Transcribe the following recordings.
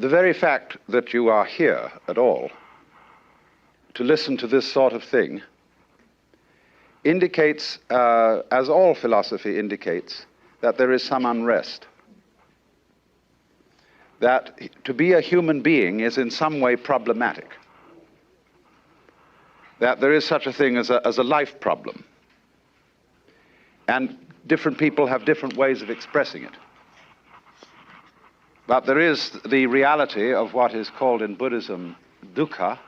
The very fact that you are here at all to listen to this sort of thing indicates, as all philosophy indicates, that there is some unrest. That to be a human being is in some way problematic. That there is such a thing as a life problem. And different people have different ways of expressing it. But there is the reality of what is called in Buddhism dukkha,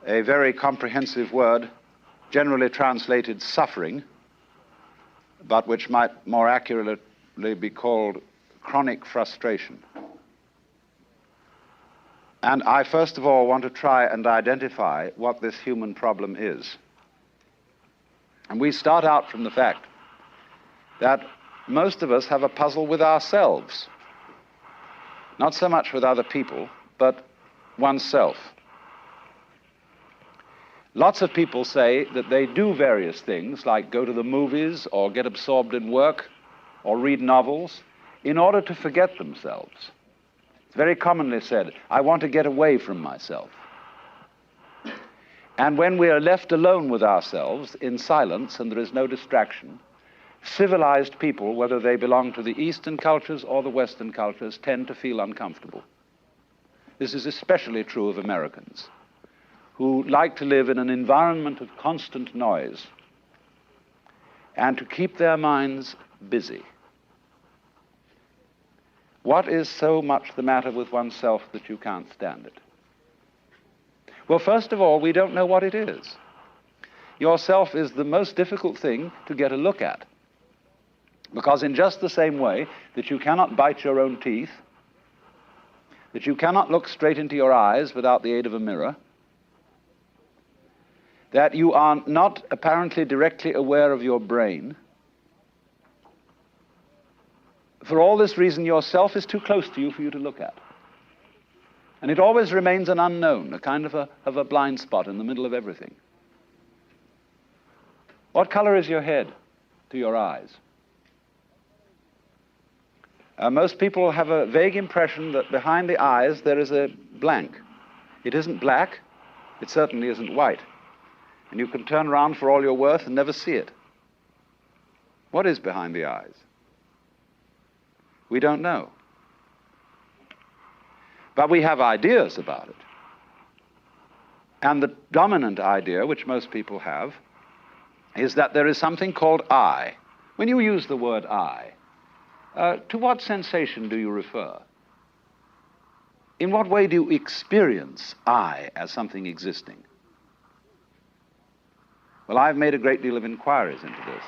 a very comprehensive word, generally translated suffering, but which might more accurately be called chronic frustration. And I first of all want to try and identify what this human problem is. And we start out from the fact that most of us have a puzzle with ourselves. Not so much with other people, but oneself. Lots of people say that they do various things, like go to the movies, or get absorbed in work, or read novels, in order to forget themselves. It's very commonly said, I want to get away from myself. And when we are left alone with ourselves, in silence, and there is no distraction, civilized people, whether they belong to the Eastern cultures or the Western cultures, tend to feel uncomfortable. This is especially true of Americans, who like to live in an environment of constant noise and to keep their minds busy. What is so much the matter with oneself that you can't stand it? Well, first of all, we don't know what it is. Yourself is the most difficult thing to get a look at. Because in just the same way that you cannot bite your own teeth, that you cannot look straight into your eyes without the aid of a mirror, that you are not apparently directly aware of your brain, for all this reason, yourself is too close to you for you to look at. And it always remains an unknown, a kind of a blind spot in the middle of everything. What color is your head to your eyes? Most people have a vague impression that behind the eyes there is a blank. It isn't black, it certainly isn't white. And you can turn around for all you're worth and never see it. What is behind the eyes? We don't know. But we have ideas about it. And the dominant idea, which most people have, is that there is something called I. When you use the word I, to what sensation do you refer? In what way do you experience I as something existing? Well, I've made a great deal of inquiries into this.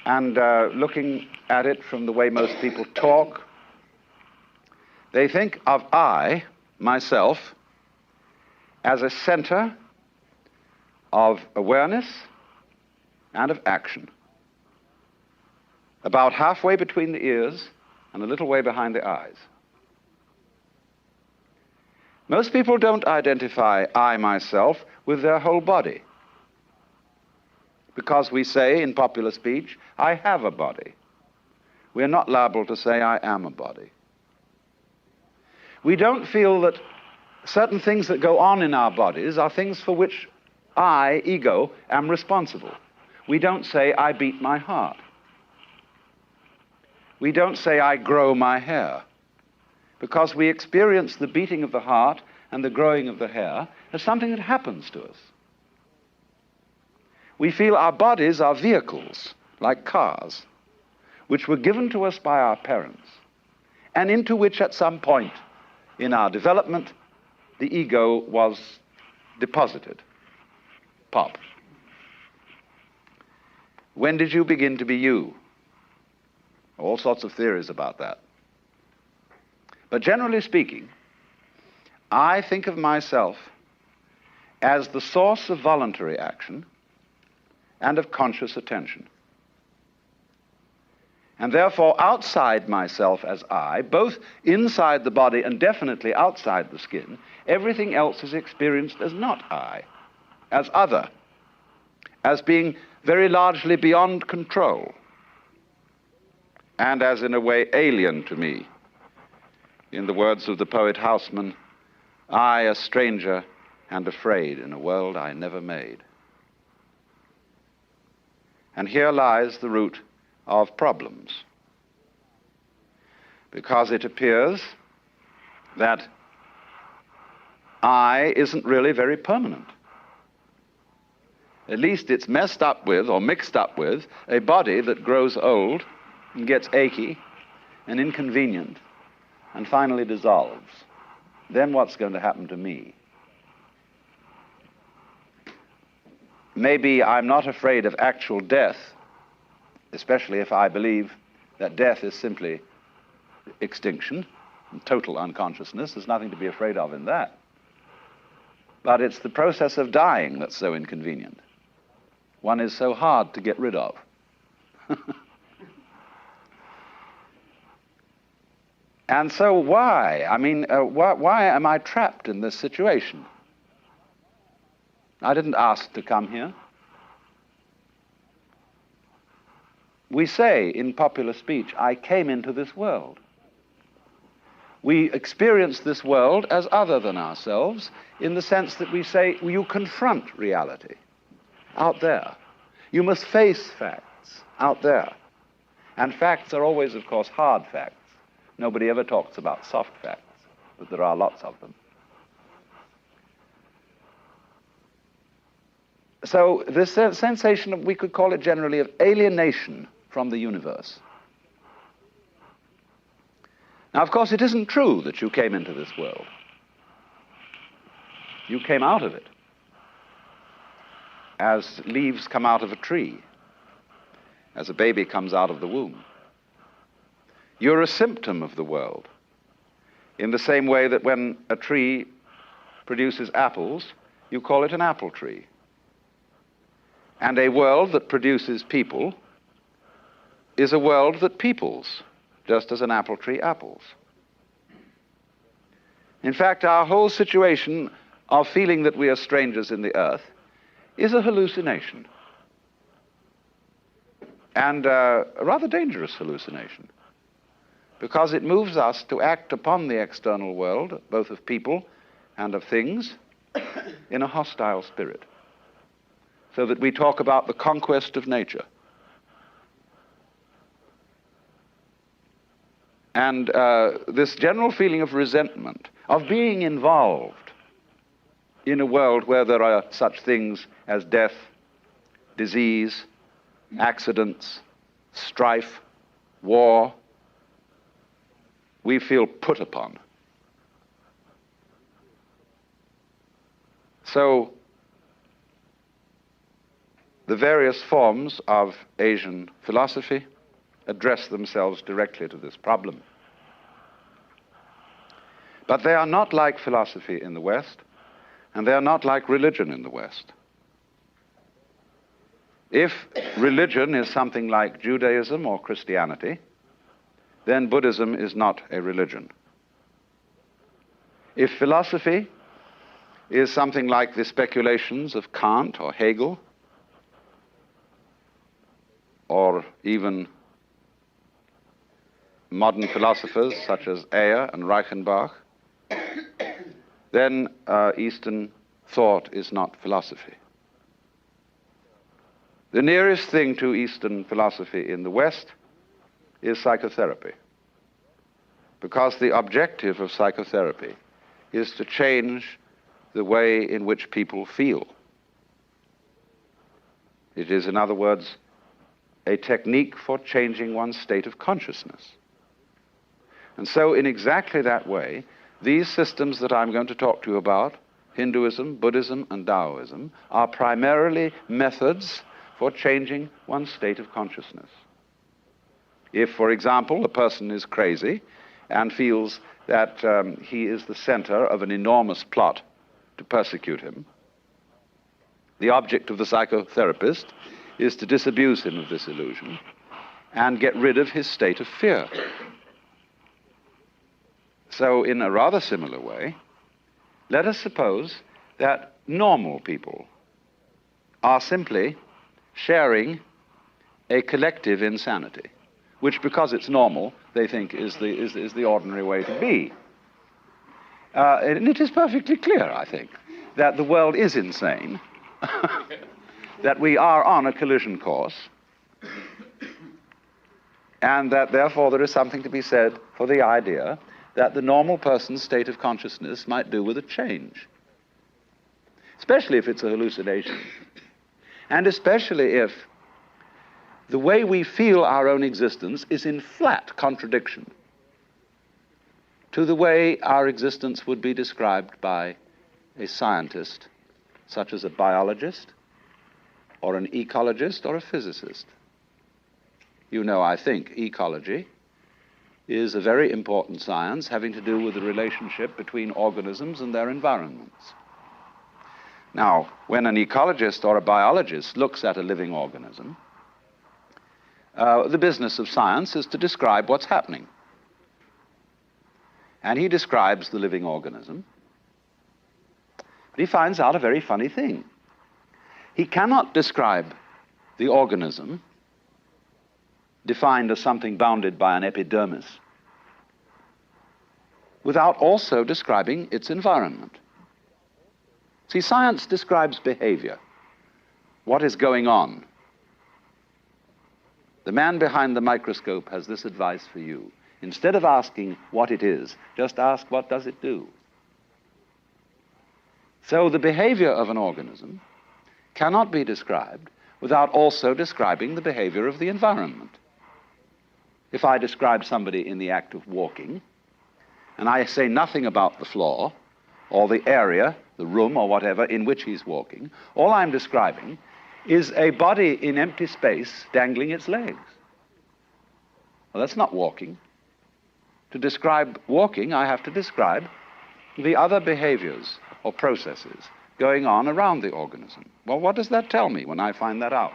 And looking at it from the way most people talk, they think of I, myself, as a center of awareness and of action. About halfway between the ears and a little way behind the eyes. Most people don't identify I, myself, with their whole body. Because we say in popular speech, I have a body. We're not liable to say I am a body. We don't feel that certain things that go on in our bodies are things for which I, ego, am responsible. We don't say I beat my heart. We don't say I grow my hair, because we experience the beating of the heart and the growing of the hair as something that happens to us. We feel our bodies are vehicles, like cars, which were given to us by our parents, and into which at some point in our development, the ego was deposited. Pop. When did you begin to be you? All sorts of theories about that. But generally speaking, I think of myself as the source of voluntary action and of conscious attention. And therefore, outside myself as I, both inside the body and definitely outside the skin, everything else is experienced as not I, as other, as being very largely beyond control, and as in a way alien to me. In the words of the poet Houseman, I, a stranger and afraid in a world I never made. And here lies the root of problems, because it appears that I isn't really very permanent. At least it's messed up with, or mixed up with, a body that grows old and gets achy and inconvenient and finally dissolves. Then what's going to happen to me? Maybe I'm not afraid of actual death, especially if I believe that death is simply extinction, total unconsciousness. There's nothing to be afraid of in that. But it's the process of dying that's so inconvenient. One is so hard to get rid of. And so why? I mean, why am I trapped in this situation? I didn't ask to come here. We say in popular speech, I came into this world. We experience this world as other than ourselves in the sense that we say, you confront reality out there. You must face facts out there. And facts are always, of course, hard facts. Nobody ever talks about soft facts, but there are lots of them. So this sensation of, we could call it generally, of alienation from the universe. Now, of course, it isn't true that you came into this world. You came out of it, as leaves come out of a tree, as a baby comes out of the womb. You're a symptom of the world, in the same way that when a tree produces apples, you call it an apple tree. And a world that produces people is a world that peoples, just as an apple tree apples. In fact, our whole situation of feeling that we are strangers in the earth is a hallucination, and a rather dangerous hallucination, because it moves us to act upon the external world, both of people and of things, in a hostile spirit, so that we talk about the conquest of nature. And this general feeling of resentment, of being involved in a world where there are such things as death, disease, accidents, strife, war, we feel put upon. So the various forms of Asian philosophy address themselves directly to this problem. But they are not like philosophy in the West, and they are not like religion in the West. If religion is something like Judaism or Christianity, then Buddhism is not a religion. If philosophy is something like the speculations of Kant or Hegel, or even modern philosophers such as Ayer and Reichenbach, then Eastern thought is not philosophy. The nearest thing to Eastern philosophy in the West is psychotherapy, because the objective of psychotherapy is to change the way in which people feel. It is, in other words, a technique for changing one's state of consciousness. And so in exactly that way, these systems that I'm going to talk to you about, Hinduism, Buddhism, and Taoism, are primarily methods for changing one's state of consciousness. If, for example, a person is crazy and feels that he is the center of an enormous plot to persecute him, the object of the psychotherapist is to disabuse him of this illusion and get rid of his state of fear. So in a rather similar way, let us suppose that normal people are simply sharing a collective insanity. which, because it's normal, they think is the ordinary way to be. And it is perfectly clear, I think, that the world is insane, that we are on a collision course, and that therefore there is something to be said for the idea that the normal person's state of consciousness might do with a change, especially if it's a hallucination, and especially if the way we feel our own existence is in flat contradiction to the way our existence would be described by a scientist, such as a biologist, or an ecologist, or a physicist. You know, I think, ecology is a very important science having to do with the relationship between organisms and their environments. Now, when an ecologist or a biologist looks at a living organism, the business of science is to describe what's happening. And he describes the living organism, but he finds out a very funny thing. He cannot describe the organism defined as something bounded by an epidermis without also describing its environment. See, science describes behavior, what is going on. The man behind the microscope has this advice for you. Instead of asking what it is, just ask what does it do. So the behavior of an organism cannot be described without also describing the behavior of the environment. If I describe somebody in the act of walking, and I say nothing about the floor, or the area, the room, or whatever in which he's walking, all I'm describing is a body in empty space dangling its legs. Well, that's not walking. To describe walking, I have to describe the other behaviors or processes going on around the organism. Well, what does that tell me when I find that out?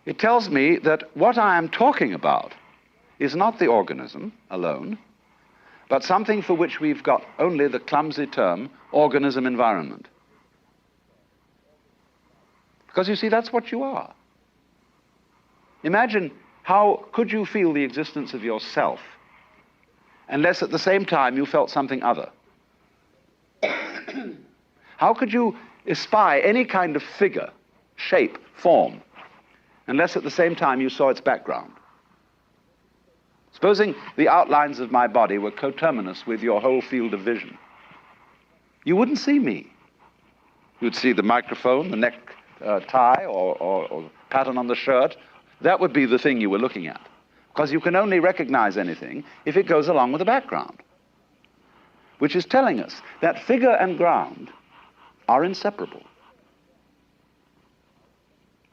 It tells me that what I am talking about is not the organism alone, but something for which we've got only the clumsy term organism environment. Because you see, that's what you are. Imagine, how could you feel the existence of yourself unless at the same time you felt something other? How could you espy any kind of figure, shape, form, unless at the same time you saw its background? Supposing the outlines of my body were coterminous with your whole field of vision, you wouldn't see me. You'd see the microphone, the neck tie, or pattern on the shirt. That would be the thing you were looking at, because you can only recognize anything if it goes along with the background, which is telling us that figure and ground are inseparable.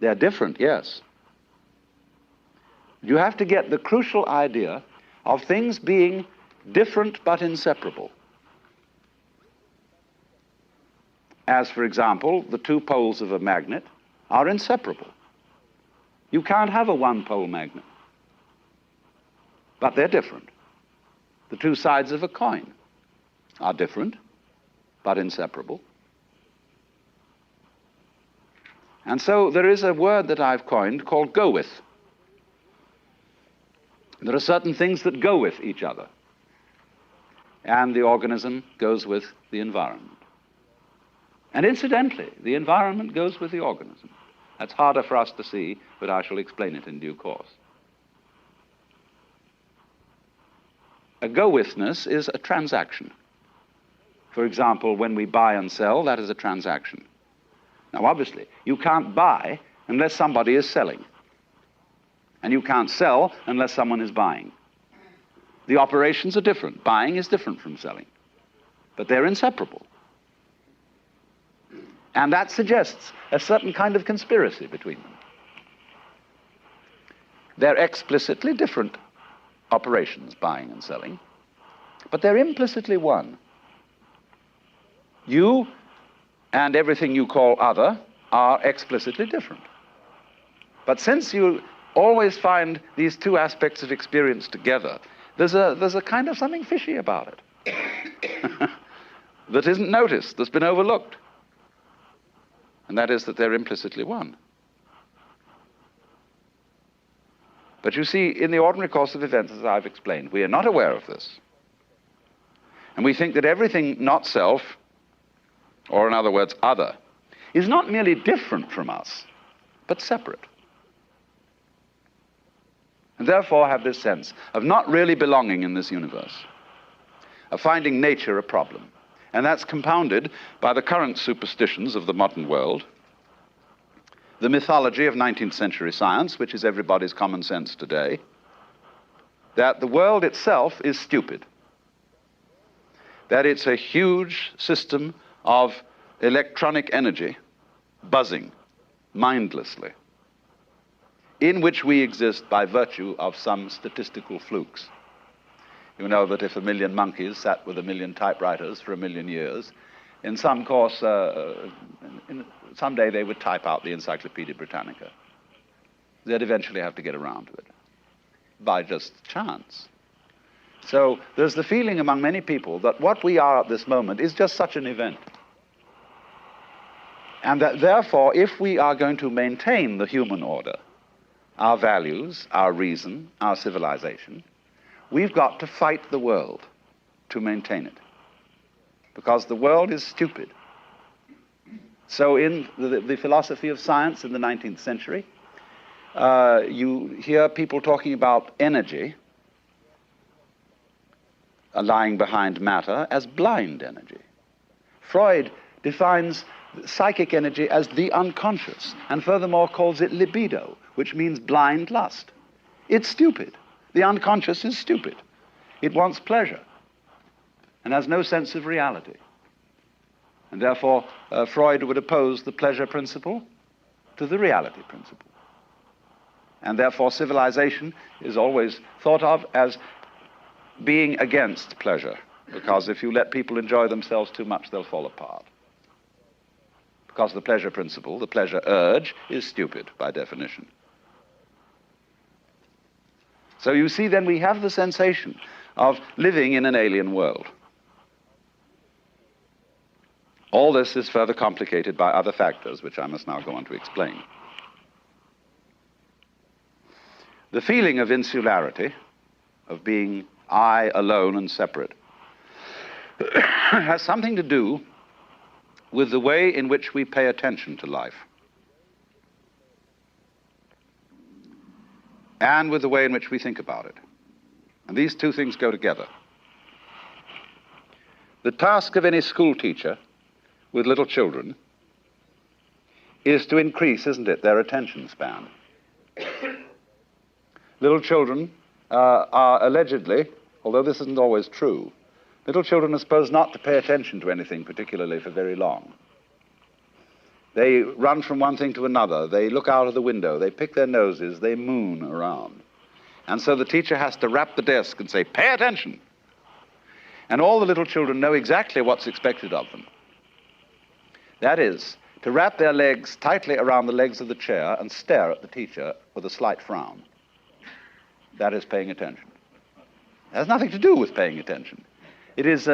They're different, yes. You have to get the crucial idea of things being different but inseparable. As, for example, the two poles of a magnet are inseparable. You can't have a one-pole magnet, but they're different. The two sides of a coin are different, but inseparable. And so there is a word that I've coined called go with. There are certain things that go with each other, and the organism goes with the environment. And incidentally, the environment goes with the organism. That's harder for us to see, but I shall explain it in due course. A go-withness is a transaction. For example, when we buy and sell, that is a transaction. Now, obviously, you can't buy unless somebody is selling. And you can't sell unless someone is buying. The operations are different. Buying is different from selling. But they're inseparable. And that suggests a certain kind of conspiracy between them. They're explicitly different operations, buying and selling, but they're implicitly one. You and everything you call other are explicitly different. But since you always find these two aspects of experience together, there's a kind of something fishy about it that isn't noticed, that's been overlooked. And that is that they're implicitly one. But you see, in the ordinary course of events, as I've explained, we are not aware of this. And we think that everything not self, or in other words, other, is not merely different from us, but separate. And therefore have this sense of not really belonging in this universe, of finding nature a problem. And that's compounded by the current superstitions of the modern world, the mythology of 19th century science, which is everybody's common sense today, that the world itself is stupid, that it's a huge system of electronic energy buzzing mindlessly, in which we exist by virtue of some statistical flukes. You know that if 1 million monkeys sat with 1 million typewriters for 1 million years, in some course, someday they would type out the Encyclopedia Britannica. They'd eventually have to get around to it, by just chance. So there's the feeling among many people that what we are at this moment is just such an event. And that therefore, if we are going to maintain the human order, our values, our reason, our civilization, we've got to fight the world to maintain it. Because the world is stupid. So in the philosophy of science in the 19th century, you hear people talking about energy lying behind matter as blind energy. Freud defines psychic energy as the unconscious, and furthermore calls it libido, which means blind lust. It's stupid. The unconscious is stupid. It wants pleasure and has no sense of reality. And therefore, Freud would oppose the pleasure principle to the reality principle. And therefore, civilization is always thought of as being against pleasure, because if you let people enjoy themselves too much, they'll fall apart. Because the pleasure principle, the pleasure urge, is stupid by definition. So you see, then we have the sensation of living in an alien world. All this is further complicated by other factors, which I must now go on to explain. The feeling of insularity, of being I alone and separate, has something to do with the way in which we pay attention to life, and with the way in which we think about it. And these two things go together. The task of any school teacher with little children is to increase, isn't it, their attention span. Little children are allegedly, although this isn't always true, little children are supposed not to pay attention to anything particularly for very long. They run from one thing to another. They look out of the window. They pick their noses. They moon around. And so the teacher has to rap the desk and say, "Pay attention." And all the little children know exactly what's expected of them. That is, to wrap their legs tightly around the legs of the chair and stare at the teacher with a slight frown. That is paying attention. It has nothing to do with paying attention. It is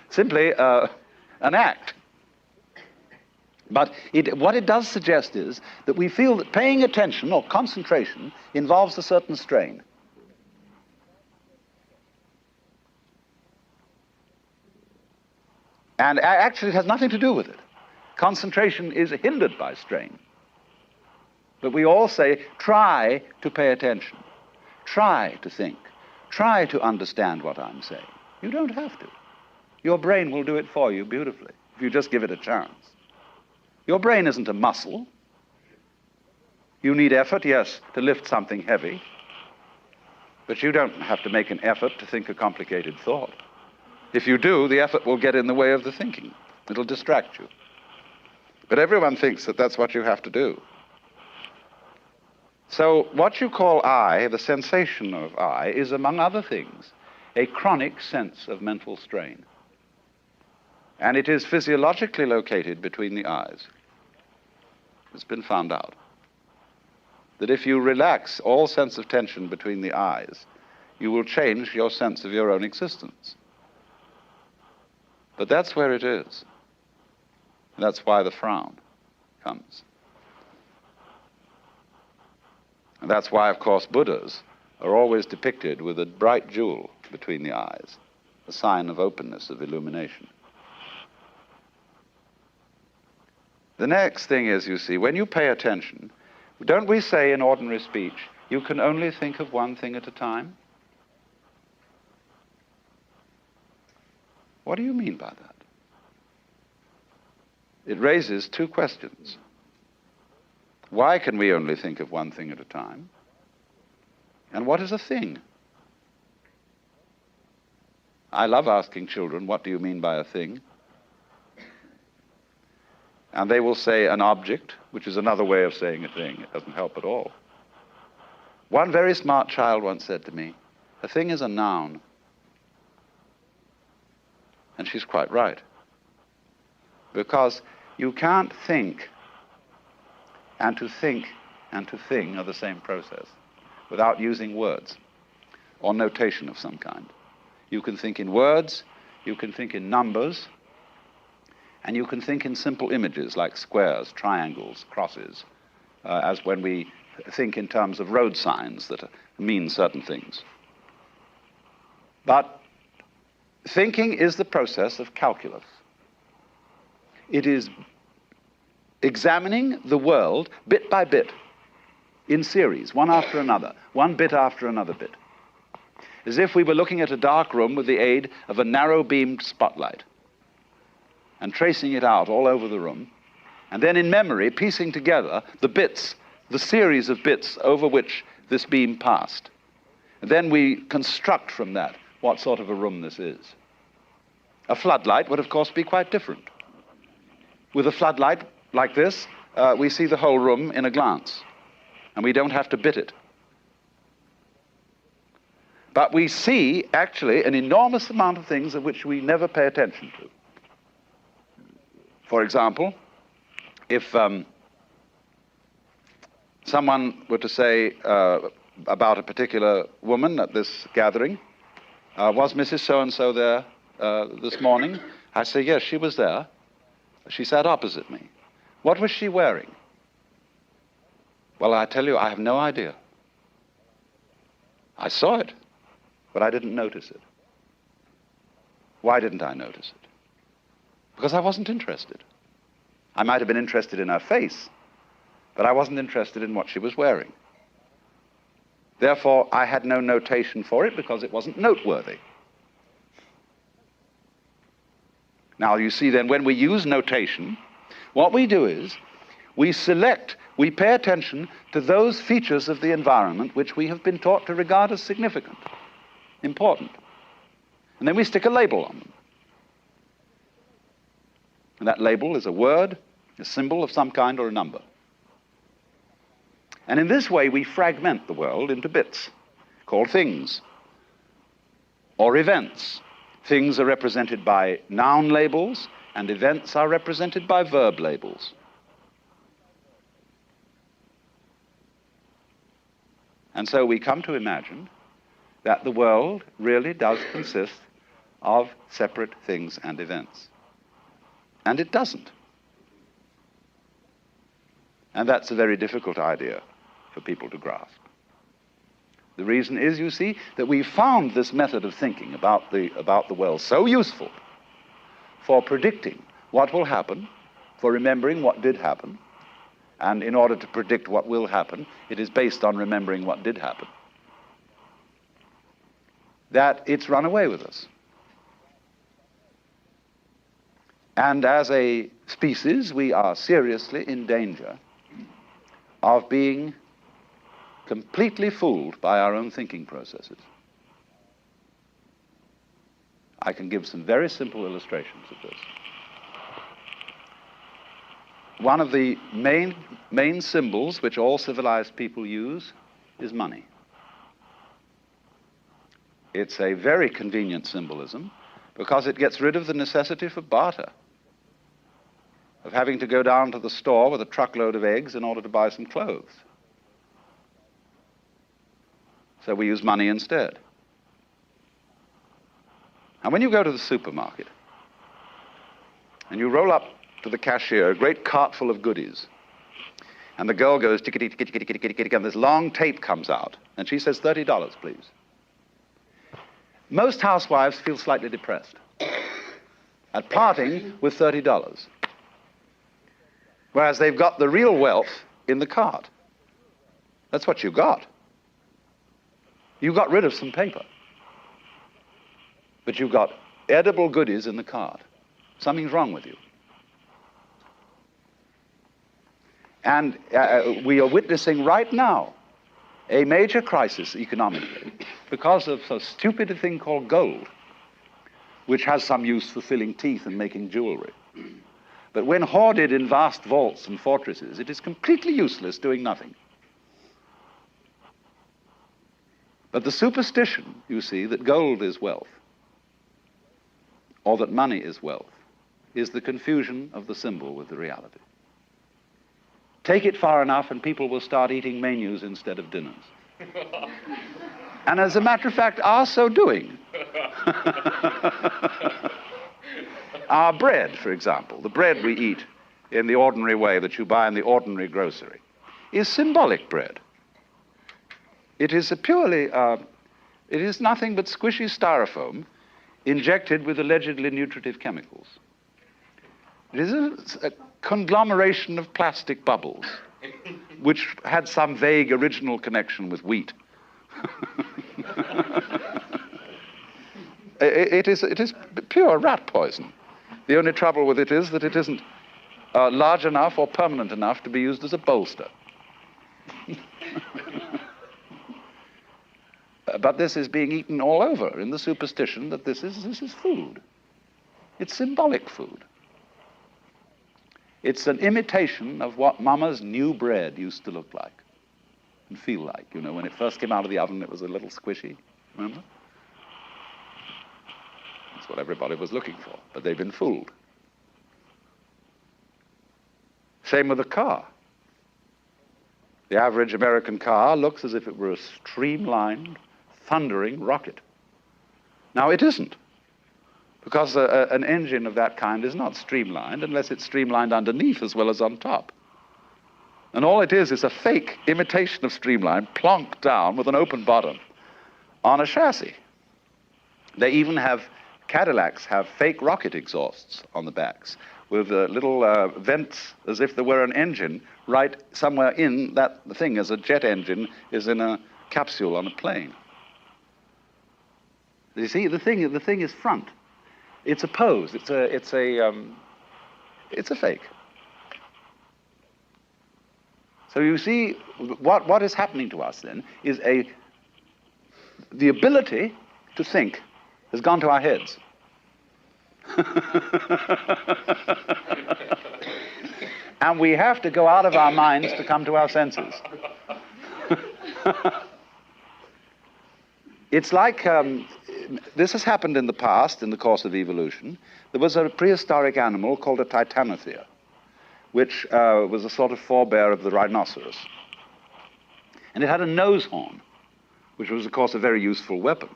simply an act. But what it does suggest is that we feel that paying attention or concentration involves a certain strain. And actually it has nothing to do with it. Concentration is hindered by strain. But we all say, try to pay attention. Try to think. Try to understand what I'm saying. You don't have to. Your brain will do it for you beautifully if you just give it a chance. Your brain isn't a muscle. You need effort, yes, to lift something heavy. But you don't have to make an effort to think a complicated thought. If you do, the effort will get in the way of the thinking. It'll distract you. But everyone thinks that that's what you have to do. So what you call I, the sensation of I, is, among other things, a chronic sense of mental strain. And it is physiologically located between the eyes. It's been found out that if you relax all sense of tension between the eyes, you will change your sense of your own existence. But that's where it is. That's why the frown comes. And that's why, of course, Buddhas are always depicted with a bright jewel between the eyes, a sign of openness, of illumination. The next thing is, you see, when you pay attention, don't we say in ordinary speech, you can only think of one thing at a time? What do you mean by that? It raises two questions. Why can we only think of one thing at a time? And what is a thing? I love asking children, what do you mean by a thing? And they will say an object, which is another way of saying a thing. It doesn't help at all. One very smart child once said to me, a thing is a noun. And she's quite right. Because you can't think, and to think and to thing are the same process, without using words or notation of some kind. You can think in words, you can think in numbers, and you can think in simple images like squares, triangles, crosses, as when we think in terms of road signs that mean certain things. But thinking is the process of calculus. It is examining the world bit by bit, in series, one after another, one bit after another bit, as if we were looking at a dark room with the aid of a narrow-beamed spotlight, and tracing it out all over the room, and then in memory piecing together the bits, the series of bits over which this beam passed. And then we construct from that what sort of a room this is. A floodlight would, of course, be quite different. With a floodlight like this, we see the whole room in a glance, and we don't have to bit it. But we see, actually, an enormous amount of things of which we never pay attention to. For example, if someone were to say about a particular woman at this gathering, was Mrs. So-and-so there this morning? I say, yes, she was there. She sat opposite me. What was she wearing? Well, I tell you, I have no idea. I saw it, but I didn't notice it. Why didn't I notice it? Because I wasn't interested. I might have been interested in her face, but I wasn't interested in what she was wearing. Therefore, I had no notation for it because it wasn't noteworthy. Now, you see then, when we use notation, what we do is we pay attention to those features of the environment which we have been taught to regard as significant, important. And then we stick a label on them. And that label is a word, a symbol of some kind, or a number. And in this way, we fragment the world into bits, called things, or events. Things are represented by noun labels, and events are represented by verb labels. And so we come to imagine that the world really does consist of separate things and events. And it doesn't. And that's a very difficult idea for people to grasp. The reason is, you see, that we found this method of thinking about the world so useful for predicting what will happen, for remembering what did happen, and in order to predict what will happen, it is based on remembering what did happen, that it's run away with us. And as a species, we are seriously in danger of being completely fooled by our own thinking processes. I can give some very simple illustrations of this. One of the main symbols which all civilized people use is money. It's a very convenient symbolism because it gets rid of the necessity for barter, of having to go down to the store with a truckload of eggs in order to buy some clothes. So we use money instead. And when you go to the supermarket and you roll up to the cashier a great cart full of goodies, And the girl goes, tickety, tickety, tickety, tickety, tickety, and this long tape comes out. And she says, $30, please. Most housewives feel slightly depressed at parting with $30. Whereas they've got the real wealth in the cart. That's what you got. You got rid of some paper. But you've got edible goodies in the cart. Something's wrong with you. And we are witnessing right now a major crisis economically because of a stupid thing called gold, which has some use for filling teeth and making jewelry. But when hoarded in vast vaults and fortresses, it is completely useless, doing nothing. But the superstition, you see, that gold is wealth, or that money is wealth, is the confusion of the symbol with the reality. Take it far enough and people will start eating menus instead of dinners. And as a matter of fact, are so doing. Our bread, for example, the bread we eat in the ordinary way that you buy in the ordinary grocery, is symbolic bread. It is it is nothing but squishy styrofoam injected with allegedly nutritive chemicals. It is a conglomeration of plastic bubbles, which had some vague original connection with wheat. It is pure rat poison. The only trouble with it is that it isn't large enough or permanent enough to be used as a bolster. But this is being eaten all over in the superstition that this is food. It's symbolic food. It's an imitation of what Mama's new bread used to look like and feel like. You know, when it first came out of the oven, it was a little squishy, remember? That's what everybody was looking for, but they've been fooled. Same with the car. The average American car looks as if it were a streamlined, thundering rocket. Now, it isn't. Because an engine of that kind is not streamlined unless it's streamlined underneath as well as on top. And all it is a fake imitation of streamline plonked down with an open bottom on a chassis. They even have, Cadillacs have fake rocket exhausts on the backs with little vents as if there were an engine right somewhere in that thing, as a jet engine is in a capsule on a plane. You see, the thing is front. It's a pose. It's a fake. So you see, what is happening to us then is the ability to think has gone to our heads. And we have to go out of our minds to come to our senses. It's like, this has happened in the past, in the course of evolution. There was a prehistoric animal called a titanotheres, which was a sort of forebear of the rhinoceros. And it had a nose horn, which was, of course, a very useful weapon.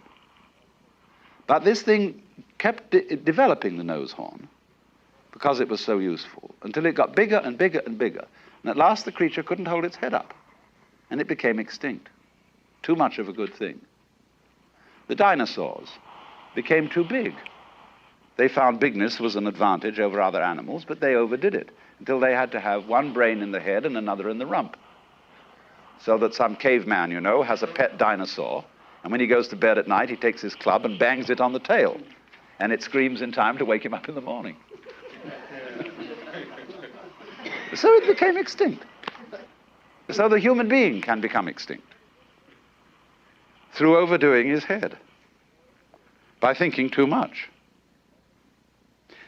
But this thing kept developing the nose horn because it was so useful, until it got bigger and bigger and bigger. And at last the creature couldn't hold its head up, and it became extinct. Too much of a good thing. The dinosaurs became too big. They found bigness was an advantage over other animals, but they overdid it until they had to have one brain in the head and another in the rump. So that some caveman, you know, has a pet dinosaur, and when he goes to bed at night, he takes his club and bangs it on the tail, and it screams in time to wake him up in the morning. So it became extinct. So the human being can become extinct through overdoing his head, by thinking too much.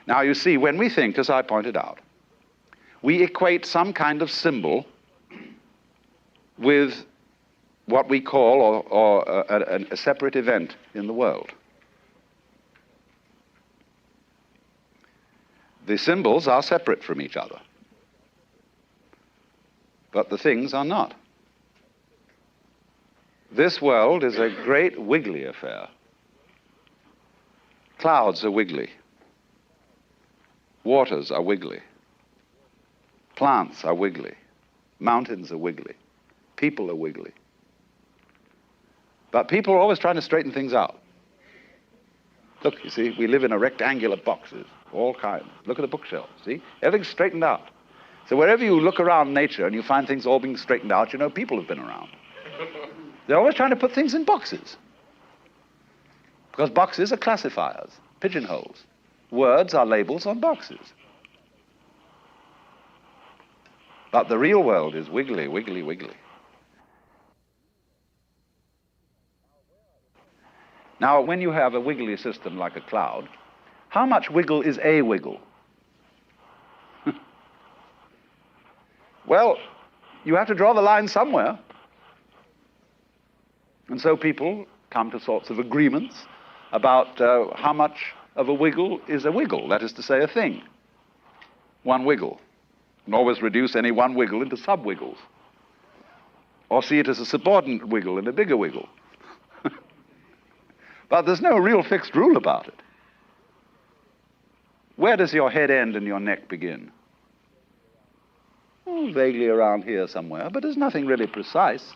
Now you see, when we think, as I pointed out, we equate some kind of symbol with what we call a separate event in the world. The symbols are separate from each other, but the things are not. This world is a great wiggly affair. Clouds are wiggly. Waters are wiggly. Plants are wiggly. Mountains are wiggly. People are wiggly. But people are always trying to straighten things out. Look, you see, we live in a rectangular boxes, all kinds. Look at the bookshelf, see? Everything's straightened out. So wherever you look around nature and you find things all being straightened out, you know people have been around. They're always trying to put things in boxes. Because boxes are classifiers, pigeonholes. Words are labels on boxes. But the real world is wiggly, wiggly, wiggly. Now, when you have a wiggly system like a cloud, how much wiggle is a wiggle? Well, you have to draw the line somewhere. And so people come to sorts of agreements about how much of a wiggle is a wiggle, that is to say, a thing. One wiggle. And always reduce any one wiggle into sub-wiggles. Or see it as a subordinate wiggle and a bigger wiggle. But there's no real fixed rule about it. Where does your head end and your neck begin? Oh, vaguely around here somewhere, but there's nothing really precise.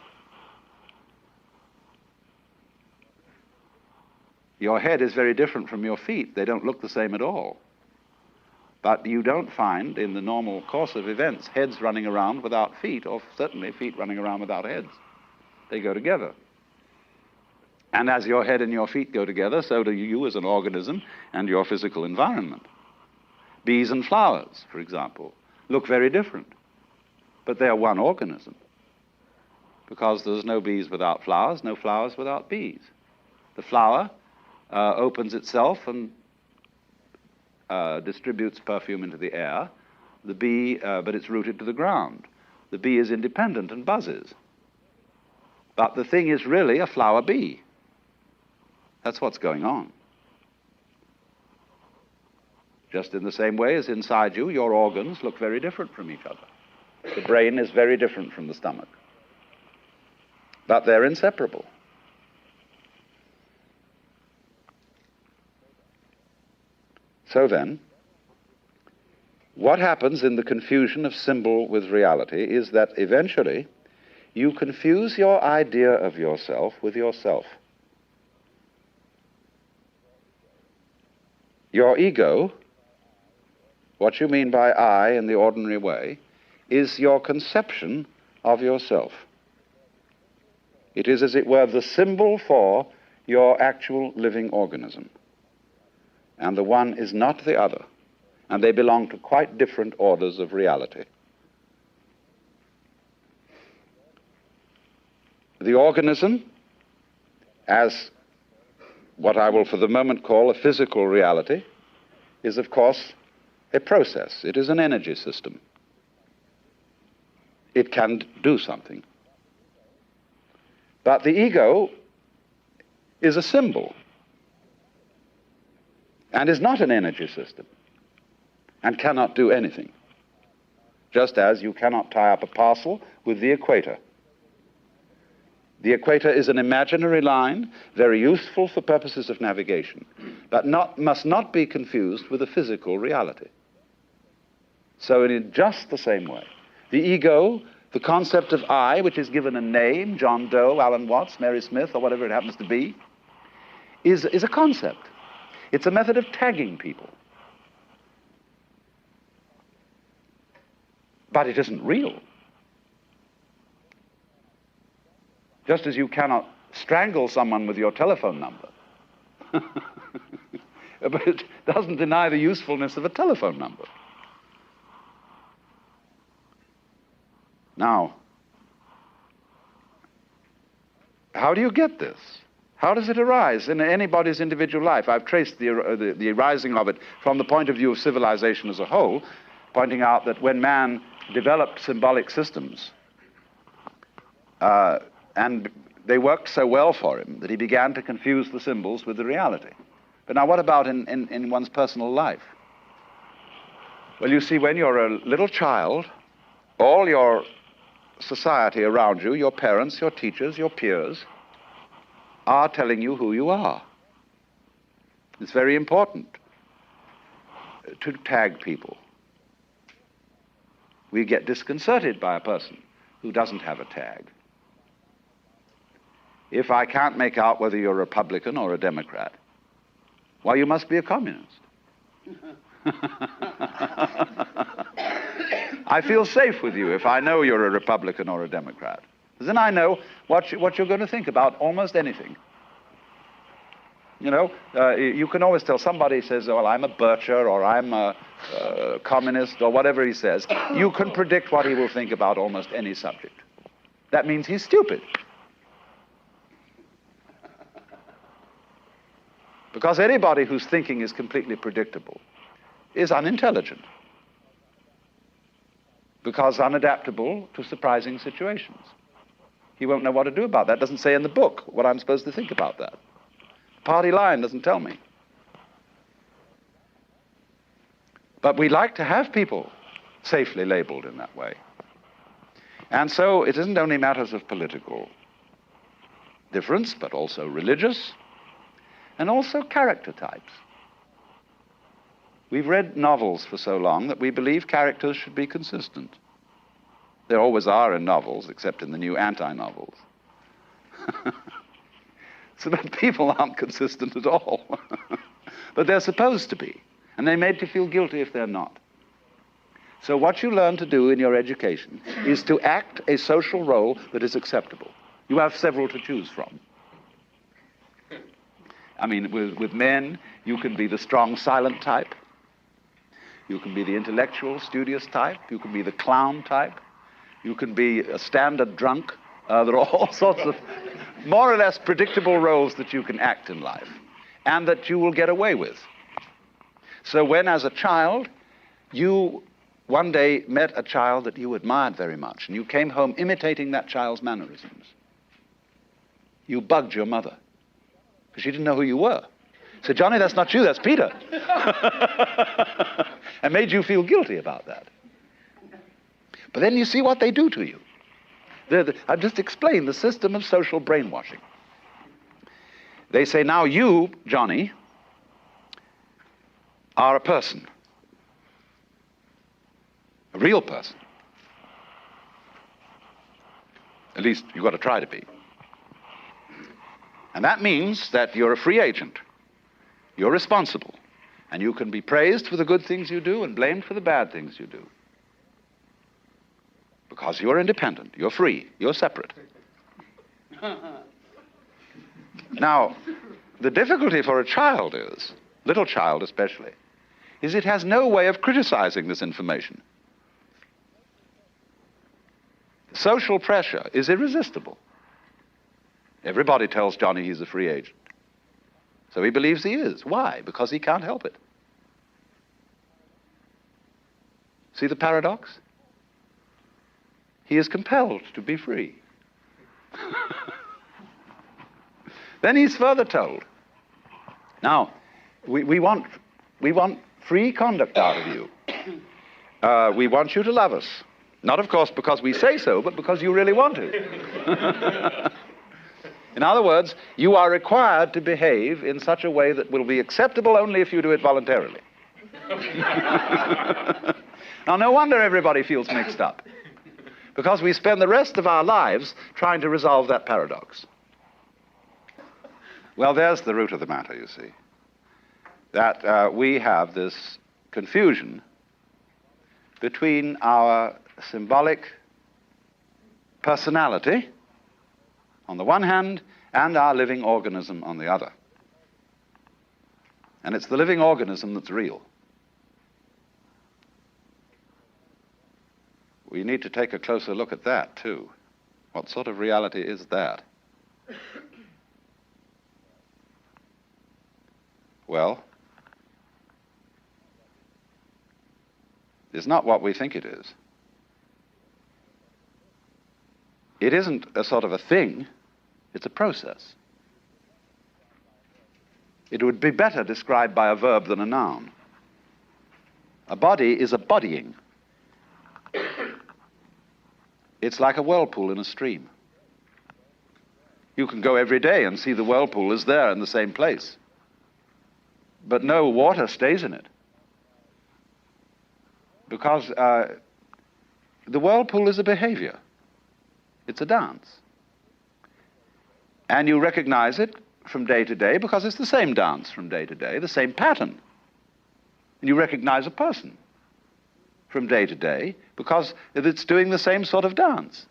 Your head is very different from your feet. They don't look the same at all. But you don't find, in the normal course of events, heads running around without feet, or certainly feet running around without heads. They go together. And as your head and your feet go together, so do you as an organism and your physical environment. Bees and flowers, for example, look very different. But they are one organism. Because there's no bees without flowers, no flowers without bees. The flower opens itself and distributes perfume into the air. The bee, but it's rooted to the ground. The bee is independent and buzzes. But the thing is really a flower bee. That's what's going on. Just in the same way as inside you, your organs look very different from each other. The brain is very different from the stomach. But they're inseparable. So then, what happens in the confusion of symbol with reality is that eventually you confuse your idea of yourself with yourself. Your ego, what you mean by I in the ordinary way, is your conception of yourself. It is, as it were, the symbol for your actual living organism. And the one is not the other. And they belong to quite different orders of reality. The organism, as what I will for the moment call a physical reality, is of course a process. It is an energy system. It can do something. But the ego is a symbol and is not an energy system and cannot do anything. Just as you cannot tie up a parcel with the equator. The equator is an imaginary line, very useful for purposes of navigation, but must not be confused with a physical reality. So in just the same way, the ego, the concept of I, which is given a name, John Doe, Alan Watts, Mary Smith, or whatever it happens to be, is a concept. It's a method of tagging people. But it isn't real. Just as you cannot strangle someone with your telephone number. But it doesn't deny the usefulness of a telephone number. Now, how do you get this? How does it arise in anybody's individual life? I've traced the arising of it from the point of view of civilization as a whole, pointing out that when man developed symbolic systems, and they worked so well for him that he began to confuse the symbols with the reality. But now what about in one's personal life? Well, you see, when you're a little child, all your society around you, your parents, your teachers, your peers, are telling you who you are. It's very important to tag people. We get disconcerted by a person who doesn't have a tag. If I can't make out whether you're a Republican or a Democrat, why, you must be a communist. I feel safe with you if I know you're a Republican or a Democrat. Then I know what you're going to think about almost anything. You know, you can always tell. Somebody says, well, I'm a bircher, or I'm a communist, or whatever he says. You can predict what he will think about almost any subject. That means he's stupid. Because anybody whose thinking is completely predictable is unintelligent. Because unadaptable to surprising situations. He won't know what to do about that. It doesn't say in the book what I'm supposed to think about that. Party line doesn't tell me. But we like to have people safely labeled in that way. And so it isn't only matters of political difference, but also religious, and also character types. We've read novels for so long that we believe characters should be consistent. There always are in novels, except in the new anti-novels. So that people aren't consistent at all. But they're supposed to be. And they're made to feel guilty if they're not. So what you learn to do in your education is to act a social role that is acceptable. You have several to choose from. I mean, with men, you can be the strong, silent type. You can be the intellectual, studious type. You can be the clown type. You can be a standard drunk. There are all sorts of more or less predictable roles that you can act in life and that you will get away with. So when, as a child, you one day met a child that you admired very much and you came home imitating that child's mannerisms, you bugged your mother because she didn't know who you were. Said, Johnny, that's not you, that's Peter. And made you feel guilty about that. But then you see what they do to you. I've just explained the system of social brainwashing. They say, now you, Johnny, are a person. A real person. At least you've got to try to be. And that means that you're a free agent. You're responsible. And you can be praised for the good things you do and blamed for the bad things you do. Because you're independent, you're free, you're separate. Now, the difficulty for a child is, little child especially, is it has no way of criticizing this information. Social pressure is irresistible. Everybody tells Johnny he's a free agent. So he believes he is. Why? Because he can't help it. See the paradox? He is compelled to be free. Then he's further told, now, we want free conduct out of you. We want you to love us. Not, of course, because we say so, but because you really want to. In other words, you are required to behave in such a way that will be acceptable only if you do it voluntarily. Now, no wonder everybody feels mixed up. Because we spend the rest of our lives trying to resolve that paradox. Well, there's the root of the matter, you see. That we have this confusion between our symbolic personality, on the one hand, and our living organism on the other. And it's the living organism that's real. We need to take a closer look at that, too. What sort of reality is that? Well, it's not what we think it is. It isn't a sort of a thing, it's a process. It would be better described by a verb than a noun. A body is a bodying. It's like a whirlpool in a stream. You can go every day and see the whirlpool is there in the same place. But no water stays in it. Because the whirlpool is a behavior. It's a dance. And you recognize it from day to day because it's the same dance from day to day, the same pattern. And you recognize a person from day to day because it's doing the same sort of dance.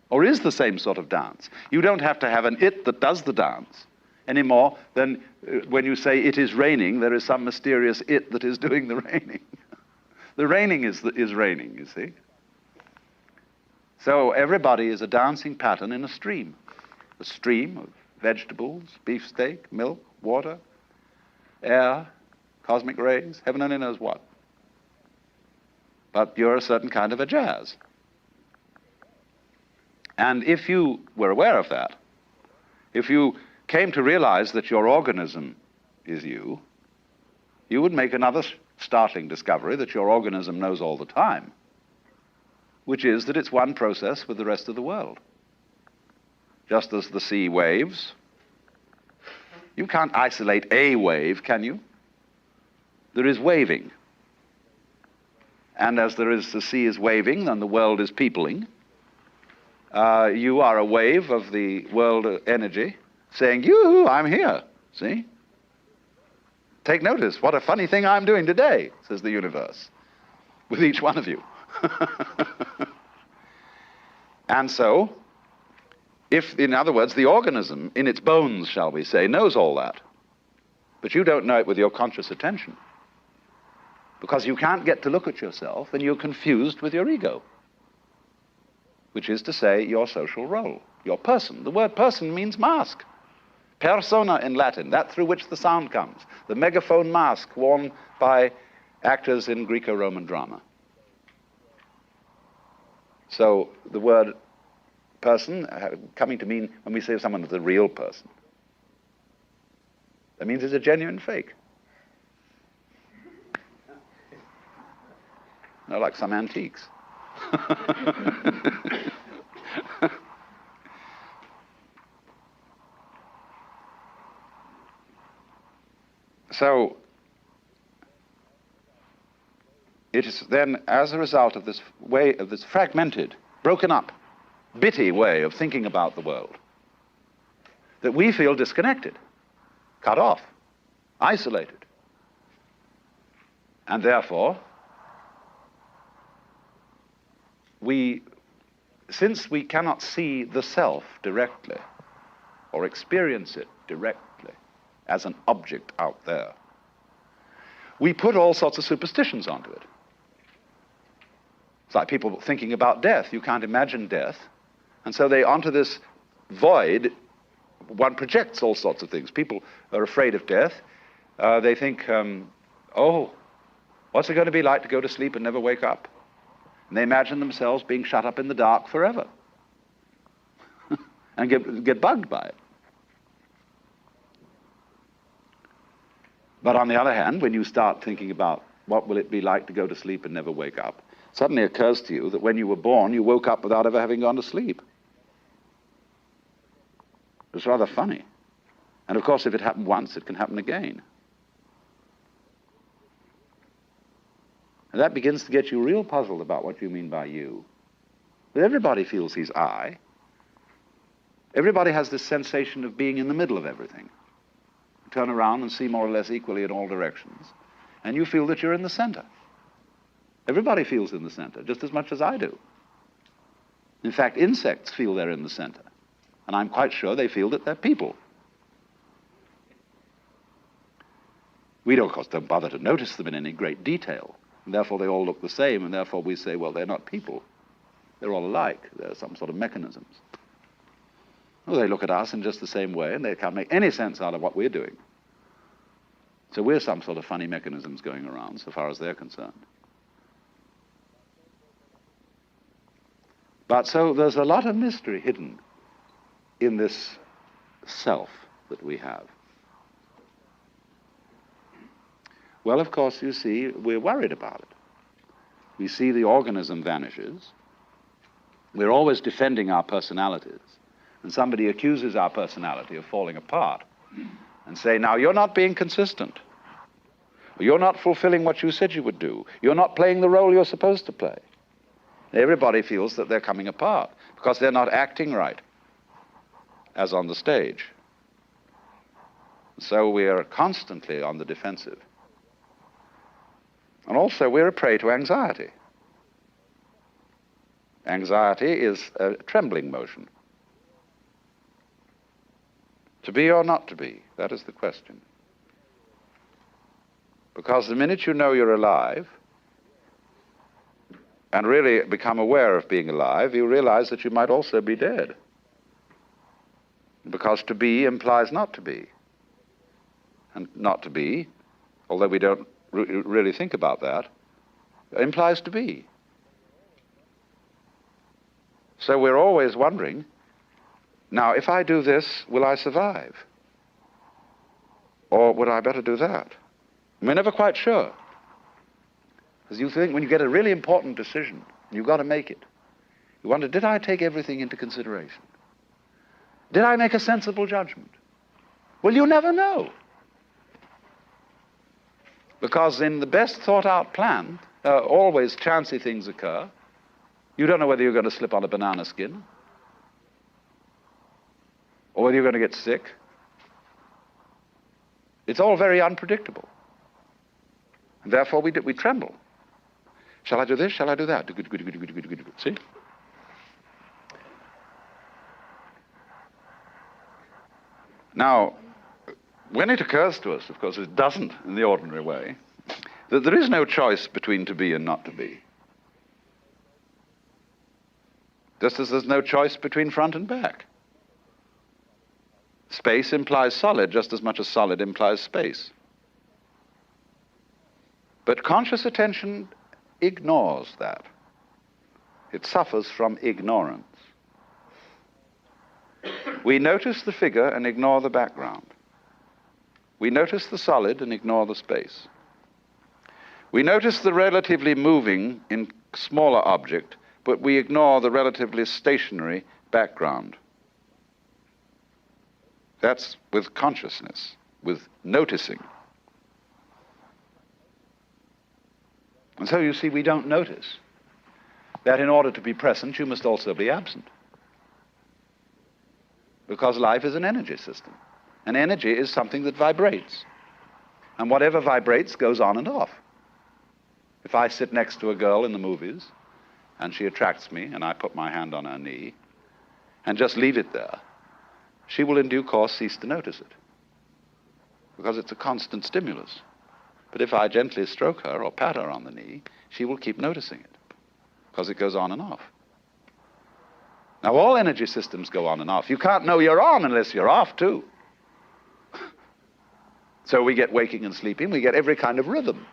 Or is the same sort of dance. You don't have to have an it that does the dance any more than when you say it is raining, there is some mysterious it that is doing the raining. The raining is raining, you see. So everybody is a dancing pattern in a stream of vegetables, beefsteak, milk, water, air, cosmic rays, heaven only knows what. But you're a certain kind of a jazz. And if you were aware of that, if you came to realize that your organism is you, you would make another startling discovery that your organism knows all the time, which is that it's one process with the rest of the world. Just as the sea waves, you can't isolate a wave, can you? There is waving. And as the sea is waving, then the world is peopling. You are a wave of the world energy saying, yoo-hoo, I'm here, see? Take notice, what a funny thing I'm doing today, says the universe, with each one of you. And so, if, in other words, the organism, in its bones, shall we say, knows all that, but you don't know it with your conscious attention, because you can't get to look at yourself and you're confused with your ego, which is to say, your social role, your person. The word person means mask. Persona in Latin, that through which the sound comes. The megaphone mask worn by actors in Greco-Roman drama. So the word person coming to mean, when we say someone is a real person, that means it's a genuine fake. No, like some antiques. So it is then, as a result of this way, of this fragmented, broken up, bitty way of thinking about the world, that we feel disconnected, cut off, isolated. And therefore, since we cannot see the self directly, or experience it directly, as an object out there, we put all sorts of superstitions onto it. It's like people thinking about death. You can't imagine death. And so onto this void, one projects all sorts of things. People are afraid of death. They think, oh, what's it going to be like to go to sleep and never wake up? And they imagine themselves being shut up in the dark forever and get bugged by it. But on the other hand, when you start thinking about what will it be like to go to sleep and never wake up, suddenly occurs to you that when you were born, you woke up without ever having gone to sleep. It's rather funny. And of course, if it happened once, it can happen again. And that begins to get you real puzzled about what you mean by you. But everybody feels he's I. Everybody has this sensation of being in the middle of everything. Turn around and see more or less equally in all directions, and you feel that you're in the center. Everybody feels in the center, just as much as I do. In fact, insects feel they're in the center, and I'm quite sure they feel that they're people. We don't, of course, don't bother to notice them in any great detail, and therefore they all look the same, and therefore we say, well, they're not people. They're all alike. They're some sort of mechanisms. Well, they look at us in just the same way, and they can't make any sense out of what we're doing. So we're some sort of funny mechanisms going around, so far as they're concerned. But so there's a lot of mystery hidden in this self that we have. Well, of course, you see, we're worried about it. We see the organism vanishes. We're always defending our personalities. And somebody accuses our personality of falling apart and say, now, you're not being consistent. You're not fulfilling what you said you would do. You're not playing the role you're supposed to play. Everybody feels that they're coming apart because they're not acting right, as on the stage. So we are constantly on the defensive. And also we're a prey to anxiety. Anxiety is a trembling motion. To be or not to be, that is the question. Because the minute you know you're alive, and really become aware of being alive, you realize that you might also be dead. Because to be implies not to be. And not to be, although we don't really think about that, implies to be. So we're always wondering, now if I do this, will I survive? Or would I better do that? We're never quite sure. Because you think when you get a really important decision, you've got to make it, you wonder, did I take everything into consideration? Did I make a sensible judgment? Well, you never know. Because in the best thought out plan, always chancy things occur. You don't know whether you're going to slip on a banana skin, or whether you're going to get sick. It's all very unpredictable. And therefore we tremble. Shall I do this? Shall I do that? See? Now, when it occurs to us, of course, it doesn't in the ordinary way, that there is no choice between to be and not to be. Just as there's no choice between front and back. Space implies solid just as much as solid implies space. But conscious attention ignores that. It suffers from ignorance. We notice the figure and ignore the background. We notice the solid and ignore the space. We notice the relatively moving in smaller object, but we ignore the relatively stationary background. That's with consciousness, with noticing. And so you see, we don't notice that in order to be present, you must also be absent. Because life is an energy system. And energy is something that vibrates. And whatever vibrates goes on and off. If I sit next to a girl in the movies, and she attracts me, and I put my hand on her knee, and just leave it there, she will in due course cease to notice it. Because it's a constant stimulus. But if I gently stroke her or pat her on the knee, she will keep noticing it, because it goes on and off. Now, all energy systems go on and off. You can't know you're on unless you're off, too. So we get waking and sleeping, we get every kind of rhythm.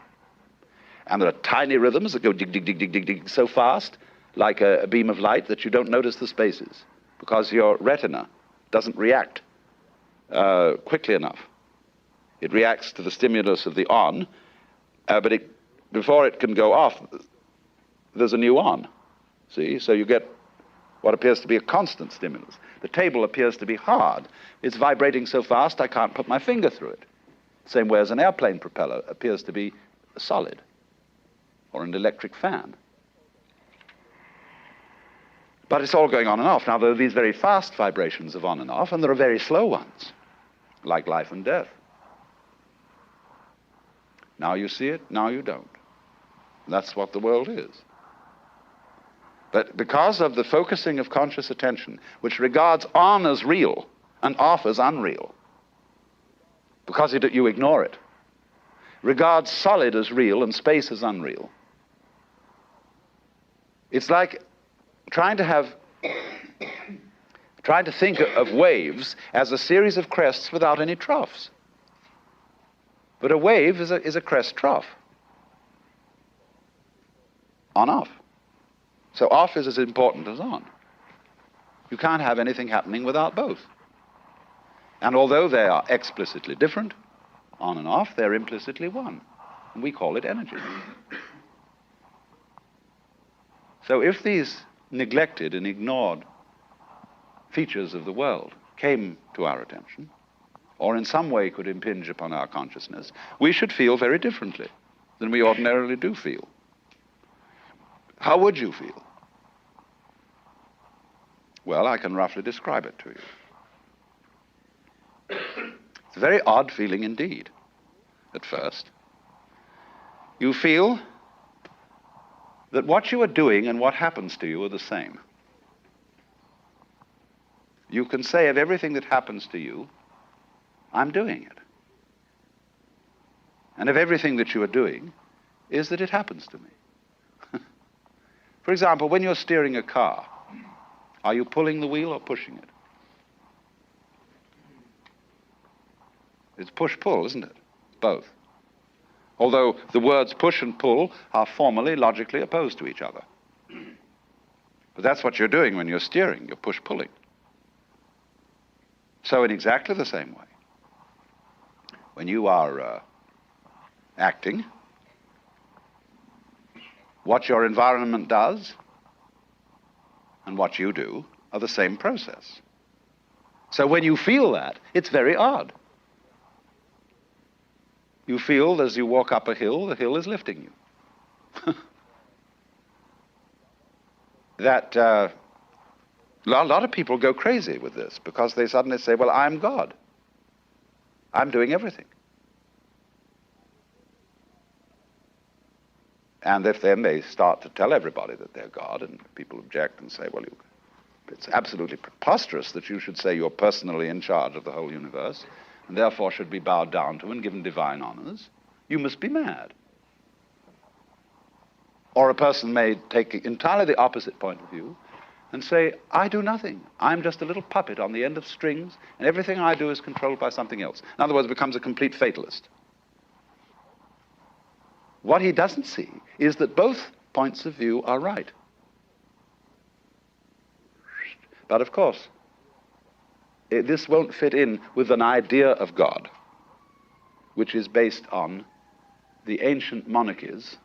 And there are tiny rhythms that go dig, dig, dig, dig, dig, dig so fast, like a beam of light, that you don't notice the spaces, because your retina doesn't react quickly enough. It reacts to the stimulus of the on, but before it can go off, there's a new on. See? So you get what appears to be a constant stimulus. The table appears to be hard. It's vibrating so fast I can't put my finger through it. Same way as an airplane propeller appears to be solid, or an electric fan. But it's all going on and off. Now, there are these very fast vibrations of on and off, and there are very slow ones, like life and death. Now you see it, now you don't. That's what the world is. But because of the focusing of conscious attention, which regards on as real and off as unreal, because you ignore it, regards solid as real and space as unreal, it's like trying to think of waves as a series of crests without any troughs. But a wave is a crest trough. On-off. So off is as important as on. You can't have anything happening without both. And although they are explicitly different, on and off, they're implicitly one. And we call it energy. So if these neglected and ignored features of the world came to our attention, or in some way could impinge upon our consciousness, we should feel very differently than we ordinarily do feel. How would you feel? Well, I can roughly describe it to you. It's a very odd feeling indeed, at first. You feel that what you are doing and what happens to you are the same. You can say of everything that happens to you, I'm doing it. And of everything that you are doing is that it happens to me. For example, when you're steering a car, are you pulling the wheel or pushing it? It's push-pull, isn't it? Both. Although the words push and pull are formally, logically opposed to each other. But that's what you're doing when you're steering. You're push-pulling. So in exactly the same way, when you are acting, what your environment does and what you do are the same process. So when you feel that, it's very odd. You feel as you walk up a hill, the hill is lifting you. A lot of people go crazy with this because they suddenly say, well, I'm God. I'm doing everything. And if then they start to tell everybody that they're God, and people object and say, well, it's absolutely preposterous that you should say you're personally in charge of the whole universe, and therefore should be bowed down to and given divine honors, you must be mad. Or a person may take entirely the opposite point of view and say, I do nothing. I'm just a little puppet on the end of strings, and everything I do is controlled by something else. In other words, becomes a complete fatalist. What he doesn't see is that both points of view are right. But of course, this won't fit in with an idea of God, which is based on the ancient monarchies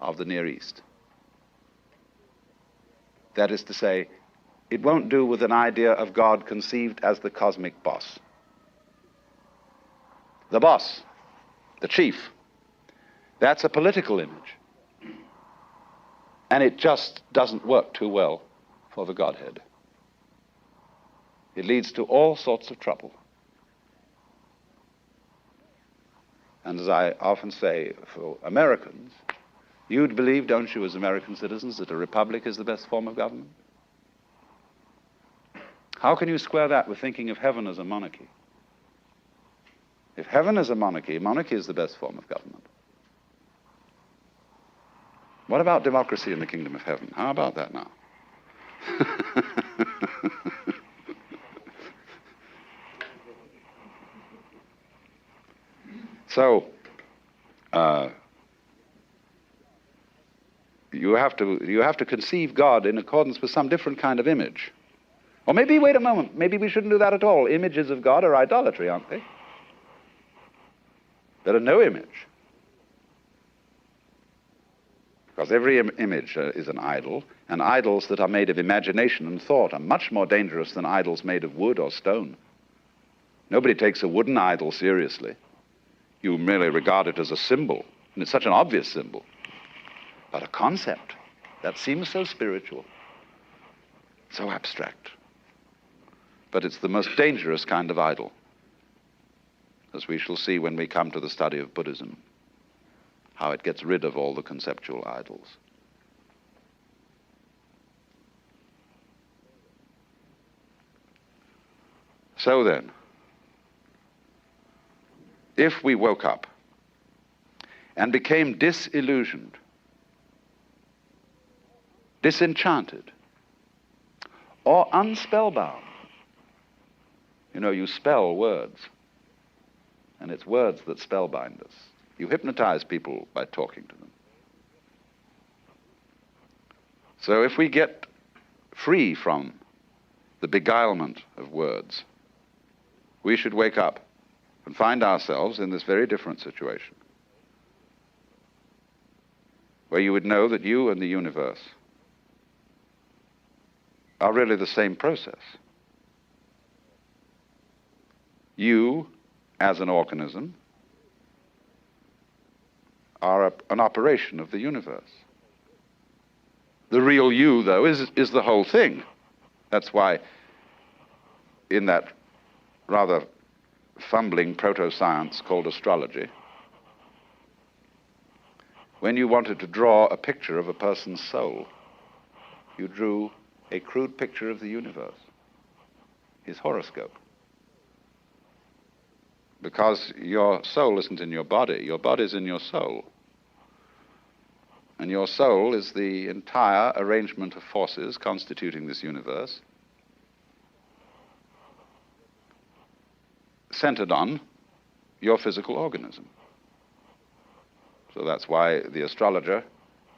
of the Near East. That is to say, it won't do with an idea of God conceived as the cosmic boss. The boss, the chief, that's a political image. And it just doesn't work too well for the Godhead. It leads to all sorts of trouble. And as I often say, for Americans, you'd believe, don't you, as American citizens, that a republic is the best form of government? How can you square that with thinking of heaven as a monarchy? If heaven is a monarchy, monarchy is the best form of government. What about democracy in the kingdom of heaven? How about that now? So, you have to conceive God in accordance with some different kind of image. Or maybe, wait a moment, maybe we shouldn't do that at all. Images of God are idolatry, aren't they? There are no image. Because every image is an idol, and idols that are made of imagination and thought are much more dangerous than idols made of wood or stone. Nobody takes a wooden idol seriously. You merely regard it as a symbol, and it's such an obvious symbol. But a concept, that seems so spiritual, so abstract. But it's the most dangerous kind of idol, as we shall see when we come to the study of Buddhism, how it gets rid of all the conceptual idols. So then, if we woke up and became disillusioned, disenchanted, or unspellbound, you know, you spell words, and it's words that spellbind us. You hypnotize people by talking to them. So if we get free from the beguilement of words, we should wake up and find ourselves in this very different situation, where you would know that you and the universe are really the same process. You, as an organism, are an operation of the universe. The real you, though, is the whole thing. That's why in that rather fumbling proto-science called astrology, when you wanted to draw a picture of a person's soul, you drew a crude picture of the universe, his horoscope. Because your soul isn't in your body's in your soul. And your soul is the entire arrangement of forces constituting this universe, centered on your physical organism. So that's why the astrologer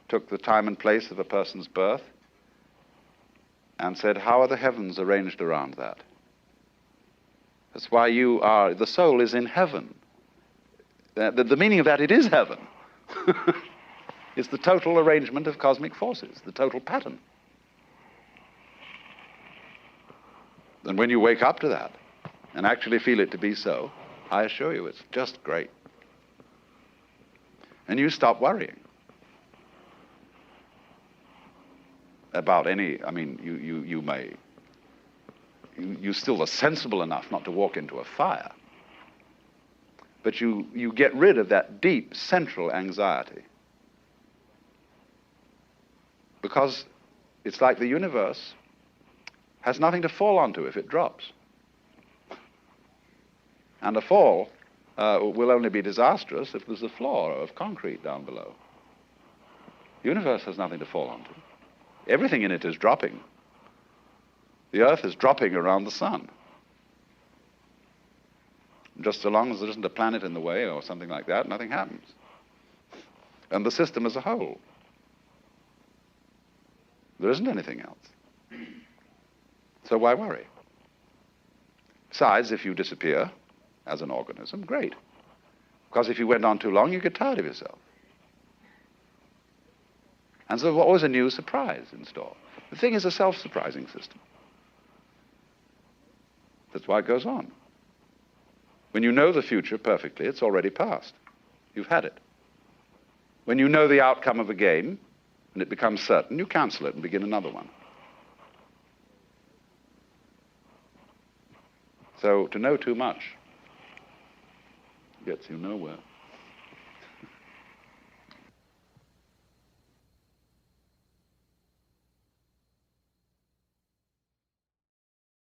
took the time and place of a person's birth and said, how are the heavens arranged around that? That's why the soul is in heaven. The meaning of that, it is heaven. It's the total arrangement of cosmic forces, the total pattern. And when you wake up to that and actually feel it to be so, I assure you it's just great. And you stop worrying about you still are sensible enough not to walk into a fire, but you get rid of that deep central anxiety. Because it's like the universe has nothing to fall onto if it drops. And a fall will only be disastrous if there's a floor of concrete down below. The universe has nothing to fall onto. Everything in it is dropping. The Earth is dropping around the sun. Just so long as there isn't a planet in the way or something like that, nothing happens. And the system as a whole. There isn't anything else. So why worry? Besides, if you disappear as an organism, great. Because if you went on too long, you get tired of yourself. And so there's always a new surprise in store. The thing is a self-surprising system. That's why it goes on. When you know the future perfectly, it's already past. You've had it. When you know the outcome of a game, and it becomes certain, you cancel it and begin another one. So to know too much gets you nowhere.